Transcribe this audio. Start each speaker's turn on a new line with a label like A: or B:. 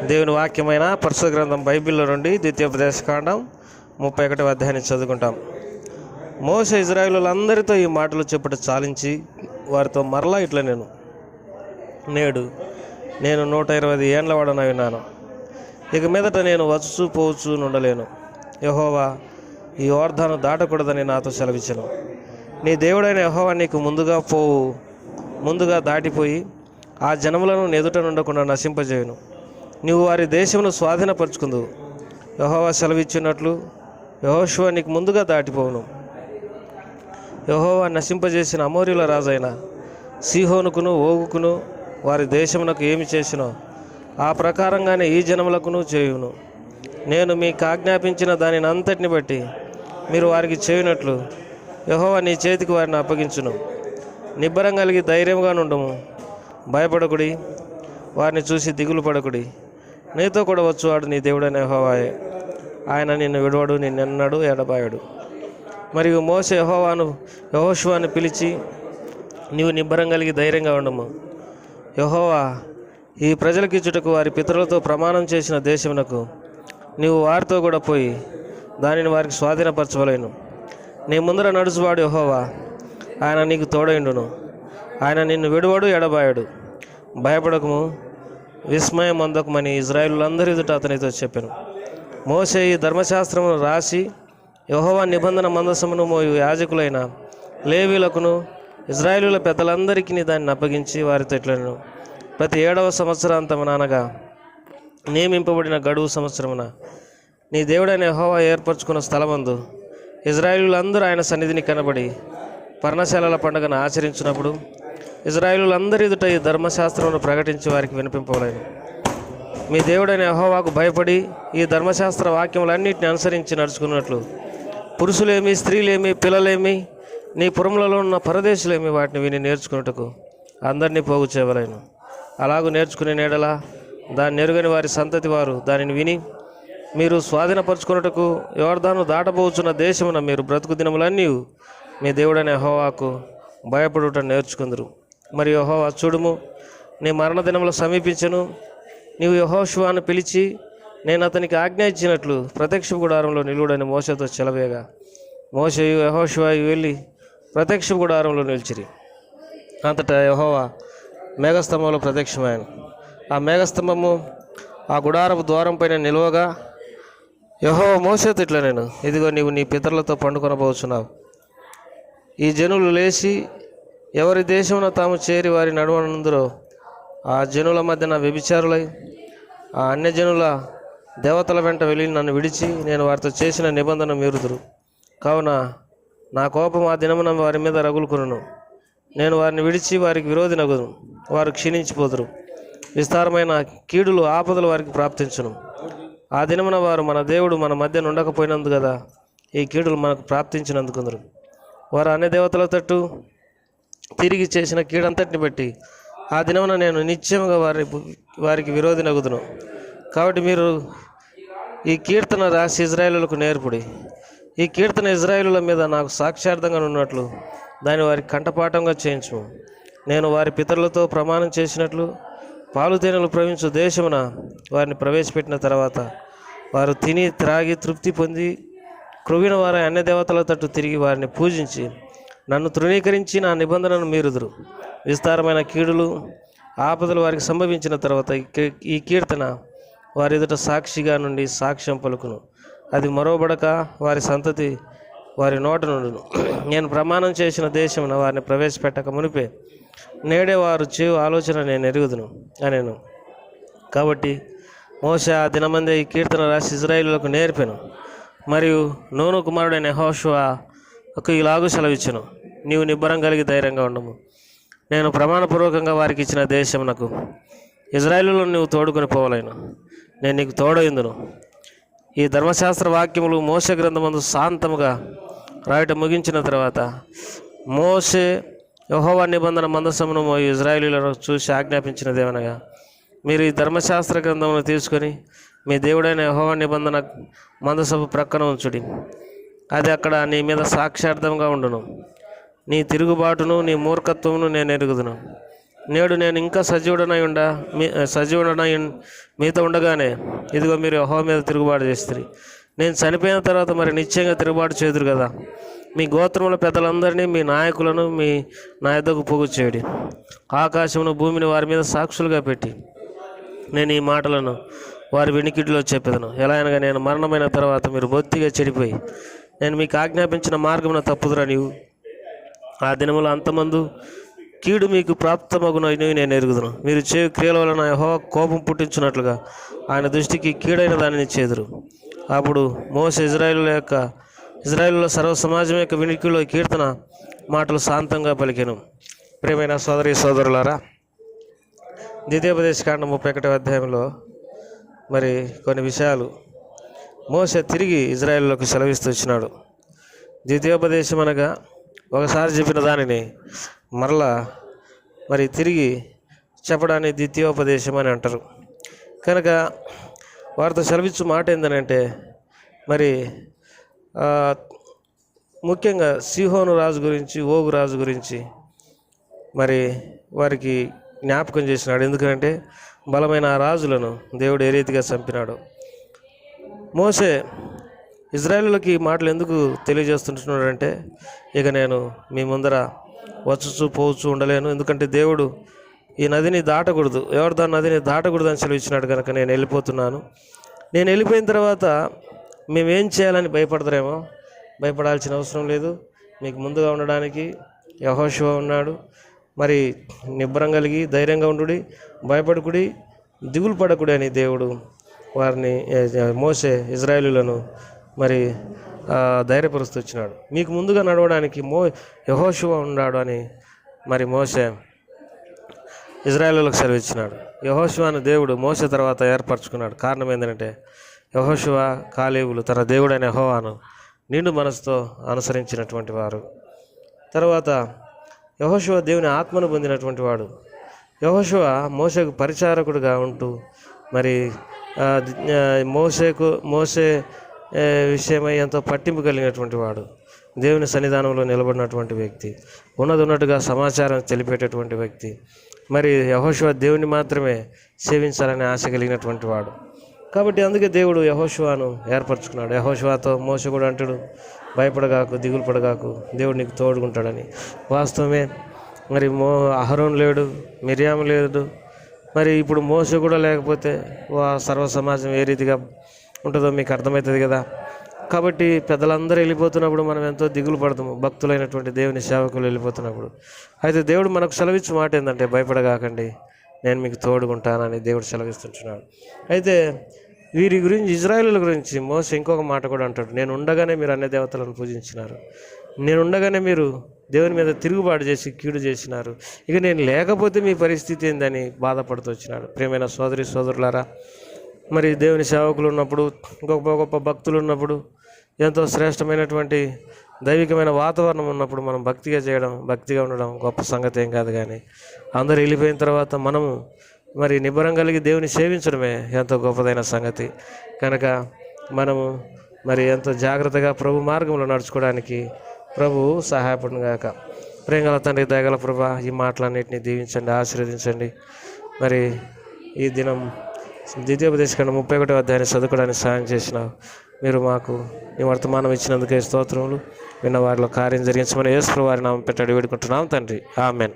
A: దేవుని వాక్యమైన పరిశుద్ధ గ్రంథం బైబిల్లో నుండి ద్వితీయోపదేశకాండం 31వ అధ్యాయాన్ని చదువుకుంటాం. మోషే ఇశ్రాయేలులందరితో ఈ మాటలు చెప్పుట చాలించి వారితో మరలా ఇట్లా నేడు నేను 120 ఏండ్ల వాడనై ఉన్నాను. ఇక మీదట నేను వచ్చు పోవచ్చు నుండలేను. యెహోవా ఈ యోర్దాను దాటకూడదని నాతో సెలవిచ్చెను. నీ దేవుడైన యెహోవా నీకు ముందుగా దాటిపోయి ఆ జనములను ఎదుట నుండకుండా నశింపజేయును. నీవు వారి దేశమును స్వాధీనపరుచుకుందువు. యెహోవా సెలవిచ్చినట్లు యెహోషువ నీకు ముందుగా దాటిపోవును. యెహోవా నశింపజేసిన అమోరీల రాజైన సీహోనుకును ఓగుకును వారి దేశమునకు ఏమి చేసినో ఆ ప్రకారంగానే ఈ జనములకును చేయును. నేను మీకు ఆజ్ఞాపించిన దానిని అంతటిని బట్టి మీరు వారికి చేయునట్లు యెహోవా నీ చేతికి వారిని అప్పగించును. నిబ్బరం కలిగి ధైర్యంగా నుండుము. భయపడకుడి, వారిని చూసి దిగులు పడకుడి. నీతో కూడా వచ్చువాడు నీ దేవుడైన యెహోవాయే. ఆయన నిన్ను విడవడు, నిన్నెన్నడు ఎడబాయడు. మరియు మోషే యెహోషువను పిలిచి, నీవు నిబ్బరం కలిగి ధైర్యంగా ఉండము. యెహోవా ఈ ప్రజలకు ఇచ్చుటకు వారి పితరులతో ప్రమాణం చేసిన దేశమునకు నీవు వారితో కూడా పోయి దానిని వారికి స్వాధీనపరచవలేను. నీ ముందర నడుచువాడు యెహోవా, ఆయన నీకు తోడైండును. ఆయన నిన్ను విడువడు, ఎడబాయడు. భయపడకము, విస్మయం పొందకమని ఇశ్రాయేలులందరి ఎదుట అతనితో చెప్పాను. మోషే ఈ ధర్మశాస్త్రమును రాసి యెహోవా నిబంధన మందసమును మోయు యాజకులైన లేవీలకును ఇశ్రాయేలుల పెద్దలందరికీ దాన్ని అప్పగించి వారితో ఇట్లను, ప్రతి 7వ సంవత్సరాంతమున అనగా నియమింపబడిన గడువు సంవత్సరమున నీ దేవుడైన యెహోవా ఏర్పరచుకున్న స్థలమందు ఇశ్రాయేలులందరూ ఆయన సన్నిధిని కనబడి పర్ణశాలల పండుగను ఆచరించినప్పుడు ఇశ్రాయేలులందరి ఎదుట ఈ ధర్మశాస్త్రమును ప్రకటించి వారికి వినిపింపలేను. మీ దేవుడైన యెహోవాకు భయపడి ఈ ధర్మశాస్త్ర వాక్యములన్నింటిని అనుసరించి నడుచుకున్నట్లు పురుషులేమి, స్త్రీలేమి, పిల్లలేమి, నీ పురములలో ఉన్న పరదేశులేమి వాటిని విని నేర్చుకున్నట్టుకు అందరినీ పోగు చేయవలేను. అలాగూ నేర్చుకునే నేడలా దాన్ని ఎరుగని వారి సంతతి వారు దానిని విని మీరు స్వాధీనపరుచుకున్నట్టుకు యోర్దాను దాటబోచున్న దేశమున మీరు బ్రతుకు దినములన్నీ మీ దేవుడైన యెహోవాకు భయపడుట నేర్చుకుందరు. మరి యెహోవా చూడుము, నీ మరణ దినములు సమీపించను. నీవు యెహోషువను పిలిచి నేను అతనికి ఆజ్ఞ ఇచ్చినట్లు ప్రత్యక్ష గుడారంలో నిలువుడని మోషేతో చెలవేగా మోషేయు యెహోషువయు వెళ్ళి ప్రత్యక్ష గుడారంలో నిలిచిరి. అంతటా యెహోవా మేఘస్తంభంలో ప్రత్యక్షమాయను. ఆ మేఘస్తంభము ఆ గుడారపు ద్వారం పైన నిలువగా యెహోవా మోషేతో ఇట్లా ఇదిగో నీవు నీ పితరులతో పండుకొనబోచున్నావు. ఈ జనులు లేచి ఎవరి దేశమున తాము చేరి వారి నడువనందురో ఆ జనుల మధ్యన వ్యభిచారులై ఆ అన్యజనుల దేవతల వెంట వెళ్ళి నన్ను విడిచి నేను వారితో చేసిన నిబంధన మీరుదురు. కావున నా కోపం ఆ దినమున వారి మీద రగులుకొనును. నేను వారిని విడిచి వారికి విరోధి నగుదును. వారు క్షీణించిపోదురు. విస్తారమైన కీడులు, ఆపదలు వారికి ప్రాప్తించును. ఆ దినమున వారు మన దేవుడు మన మధ్య ఉండకపోయినందు కదా ఈ కీడులు మనకు ప్రాప్తించినందుకుందరు. వారు అన్ని దేవతల తట్టు తిరిగి చేసిన కీడంతటిని బట్టి ఆ దినమున నేను నిశ్చయముగా వారికి విరోధి నగుదును. కాబట్టి మీరు ఈ కీర్తన రాసి ఇశ్రాయేలులకు నేర్పుడి. ఈ కీర్తన ఇశ్రాయేలుల మీద నాకు సాక్ష్యార్థంగా ఉన్నట్లు దాన్ని వారికి కంఠపాఠంగా చేయించు. నేను వారి పితరులతో ప్రమాణం చేసినట్లు పాలు తేనెలు ప్రవహించు దేశమున వారిని ప్రవేశపెట్టిన తర్వాత వారు తిని త్రాగి తృప్తి పొంది క్రొవ్విన వారి అన్య దేవతల తట్టు తిరిగి వారిని పూజించి నన్ను తృణీకరించి నా నిబంధనను మీరుదురు. విస్తారమైన కీడులు, ఆపదలు వారికి సంభవించిన తర్వాత ఈ కీర్తన వారి ఎదుట సాక్షిగా నుండి సాక్ష్యం పలుకును. అది మరోబడక వారి సంతతి వారి నోట నుండును. నేను ప్రమాణం చేసిన దేశమున వారిని ప్రవేశపెట్టక మునిపే నేడే వారు చేయు ఆలోచన నేను ఎరుగుదును అనేను. కాబట్టి మోషే ఆ దినమందే ఈ కీర్తన రాసి ఇశ్రాయేలులకు నేర్పెను. మరియు నూను కుమారుడైన యెహోషువకు ఇలాగూ సెలవిచ్చెను, నీవు నిబ్బరం కలిగి ధైర్యంగా ఉండము. నేను ప్రమాణపూర్వకంగా వారికి ఇచ్చిన దేశమునకు ఇశ్రాయేలులో నీవు తోడుకొని పోవలేను. నేను నీకు తోడైందును. ఈ ధర్మశాస్త్ర వాక్యములు మోషే గ్రంథమందు శాంతముగా రాయటం ముగించిన తర్వాత మోషే యెహోవా నిబంధన మందసమును మోయి ఇశ్రాయేలీయులను చూసి ఆజ్ఞాపించినదేమనగా, మీరు ఈ ధర్మశాస్త్ర గ్రంథమును తీసుకొని మీ దేవుడైన యెహోవా నిబంధన మందసపు ప్రక్కన ఉంచుడి. అది అక్కడ నీ మీద సాక్ష్యార్థంగా ఉండును. నీ తిరుగుబాటును నీ మూర్ఖత్వమును నేను ఎరుగుదును. నేడు నేను ఇంకా సజీవుడనై మీతో ఉండగానే ఇదిగో మీరు యెహోవా మీద తిరుగుబాటు చేస్తారు. నేను చనిపోయిన తర్వాత మరి నిశ్చయంగా తిరుగుబాటు చేదురు కదా. మీ గోత్రముల పెద్దలందరినీ మీ నాయకులను నా యొద్దకు పోగు చేయడి. ఆకాశమును భూమిని వారి మీద సాక్షులుగా పెట్టి నేను ఈ మాటలను వారి వెనికిడిలో చెప్పేదను. ఎలా అనగా నేను మరణమైన తర్వాత మీరు బొత్తిగా చెడిపోయి నేను మీకు ఆజ్ఞాపించిన మార్గమున తప్పుదురా నీవు. ఆ దినముల అంతమందు కీడు మీకు ప్రాప్తమగునని నేను ఎరుగుదును. మీరు చేయు క్రియల వలన యెహోవా కోపం పుట్టించున్నట్లుగా ఆయన దృష్టికి కీడైన దానిని చేదురు. అప్పుడు మోసే ఇజ్రాయేలుల సర్వ సమాజం యొక్క వినికిడిలో కీర్తన మాటలు శాంతంగా పలికెను. ప్రియమైన సోదరులారా, ద్వితీయోపదేశకాండం 31వ అధ్యాయంలో మరి కొన్ని విషయాలు మోసే తిరిగి ఇజ్రాయేలులోకి సెలవిస్తూ వచ్చినాడు. ద్వితీయోపదేశం అనగా ఒకసారి చెప్పిన దానిని మరలా మరి తిరిగి చెప్పడాన్ని ద్వితీయోపదేశం అని అంటారు. కనుక వారితో సెలవిచ్చు మాట ఏంటంటే మరి ముఖ్యంగా సీహోను రాజు గురించి, ఓగు రాజు గురించి మరి వారికి జ్ఞాపకం చేసినాడు. ఎందుకంటే బలమైన ఆ రాజులను దేవుడు ఏ రీతిగా చంపినాడు. మోసే ఇజ్రాయేలులకి మాటలు ఎందుకు తెలియజేస్తుంటున్నాడంటే, ఇక నేను మీ ముందర వచ్చుచూ పోవచ్చు ఉండలేను, ఎందుకంటే దేవుడు ఈ నదిని దాటకూడదు, ఎవరు దాని నదిని దాటకూడదు అని సెలవిచ్చినాడు కనుక నేను వెళ్ళిపోతున్నాను. నేను వెళ్ళిపోయిన తర్వాత మేమేం చేయాలని భయపడతారేమో, భయపడాల్సిన అవసరం లేదు. మీకు ముందుగా ఉండడానికి యెహోషువ ఉన్నాడు. మరి నిబ్బరం కలిగి ధైర్యంగా ఉండుడి, భయపడకుడి, దిగులు పడకుడి అని దేవుడు వారిని మోసే ఇజ్రాయేలులను మరి ధైర్యపరుస్తూ వచ్చినాడు. మీకు ముందుగా నడవడానికి యెహోషువ ఉన్నాడు అని మరి మోసే ఇజ్రాయేలులకు సెలవిచ్చినాడు. యెహోషువను దేవుడు మోసే తర్వాత ఏర్పరచుకున్నాడు. కారణం ఏంటంటే యెహోషువ, కాలేబులు తన దేవుడైన యెహోవాను నిండు మనసుతో అనుసరించినటువంటి వారు. తర్వాత యెహోషువ దేవుని ఆత్మను పొందినటువంటి వాడు. యెహోషువ మోసేకు పరిచారకుడుగా ఉంటూ మరి మోసే విషయమై ఎంతో పట్టింపు కలిగినటువంటి వాడు. దేవుని సన్నిధానంలో నిలబడినటువంటి వ్యక్తి, ఉన్నట్టుగా సమాచారం తెలిపేటటువంటి వ్యక్తి. మరి యెహోషువ దేవుని మాత్రమే సేవించాలని ఆశ కలిగినటువంటి వాడు. కాబట్టి అందుకే దేవుడు యెహోషువను ఏర్పరచుకున్నాడు. యెహోషువతో మోసే కూడా అంటాడు, భయపడగాకు, దిగులు పడగాకు, దేవుడు నీకు తోడుకుంటాడని. వాస్తవమే. మరి అహరోను లేడు, మిర్యాము లేడు. మరి ఇప్పుడు మోసే కూడా లేకపోతే సర్వ సమాజం ఏ రీతిగా ఉంటుందో మీకు అర్థమవుతుంది కదా. కాబట్టి పెద్దలందరూ వెళ్ళిపోతున్నప్పుడు మనం ఎంతో దిగులు పడతాము, భక్తులైనటువంటి దేవుని సేవకులు వెళ్ళిపోతున్నప్పుడు. అయితే దేవుడు మనకు సెలవిచ్చు మాట ఏంటంటే, భయపడగాకండి, నేను మీకు తోడుకుంటానని దేవుడు సెలవిస్తుంటున్నాడు. అయితే వీరి గురించి, ఇజ్రాయేలుల గురించి మోసే ఇంకొక మాట కూడా అంటాడు, నేను ఉండగానే మీరు అన్య దేవతలను పూజించినారు, నేను ఉండగానే మీరు దేవుని మీద తిరుగుబాటు చేసి కీడు చేసినారు, ఇక నేను లేకపోతే మీ పరిస్థితి ఏందని బాధపడుతూ వచ్చినాడు. ప్రియమైన సోదరులారా, మరి దేవుని సేవకులు ఉన్నప్పుడు, గొప్ప గొప్ప భక్తులు ఉన్నప్పుడు, ఎంతో శ్రేష్టమైనటువంటి దైవికమైన వాతావరణం ఉన్నప్పుడు మనం భక్తిగా ఉండడం గొప్ప సంగతి ఏం కాదు. కానీ అందరూ వెళ్ళిపోయిన తర్వాత మనము మరి నిబ్బరం కలిగి దేవుని సేవించడమే ఎంతో గొప్పదైన సంగతి. కనుక మనము మరి ఎంతో జాగ్రత్తగా ప్రభు మార్గంలో నడుచుకోవడానికి ప్రభువు సహాయపడును గాక. ప్రేమగల తండ్రి, దయగల ప్రభా, ఈ మాటలన్నింటినీ దీవించండి, ఆశీర్వదించండి. మరి ఈ దినం ద్వితీయోపదేశకాండం 31వ అధ్యాయాన్ని చదువుకోవడానికి సాయం చేసినావు. మీరు మాకు ఈ వర్తమానం ఇచ్చినందుకే స్తోత్రములు. విన్న వారిలో కార్యం జరిగించమని యేసు ప్రభువు వారి నామం పెట్టాడు వేడుకుంటున్నాం తండ్రి. ఆమెన్.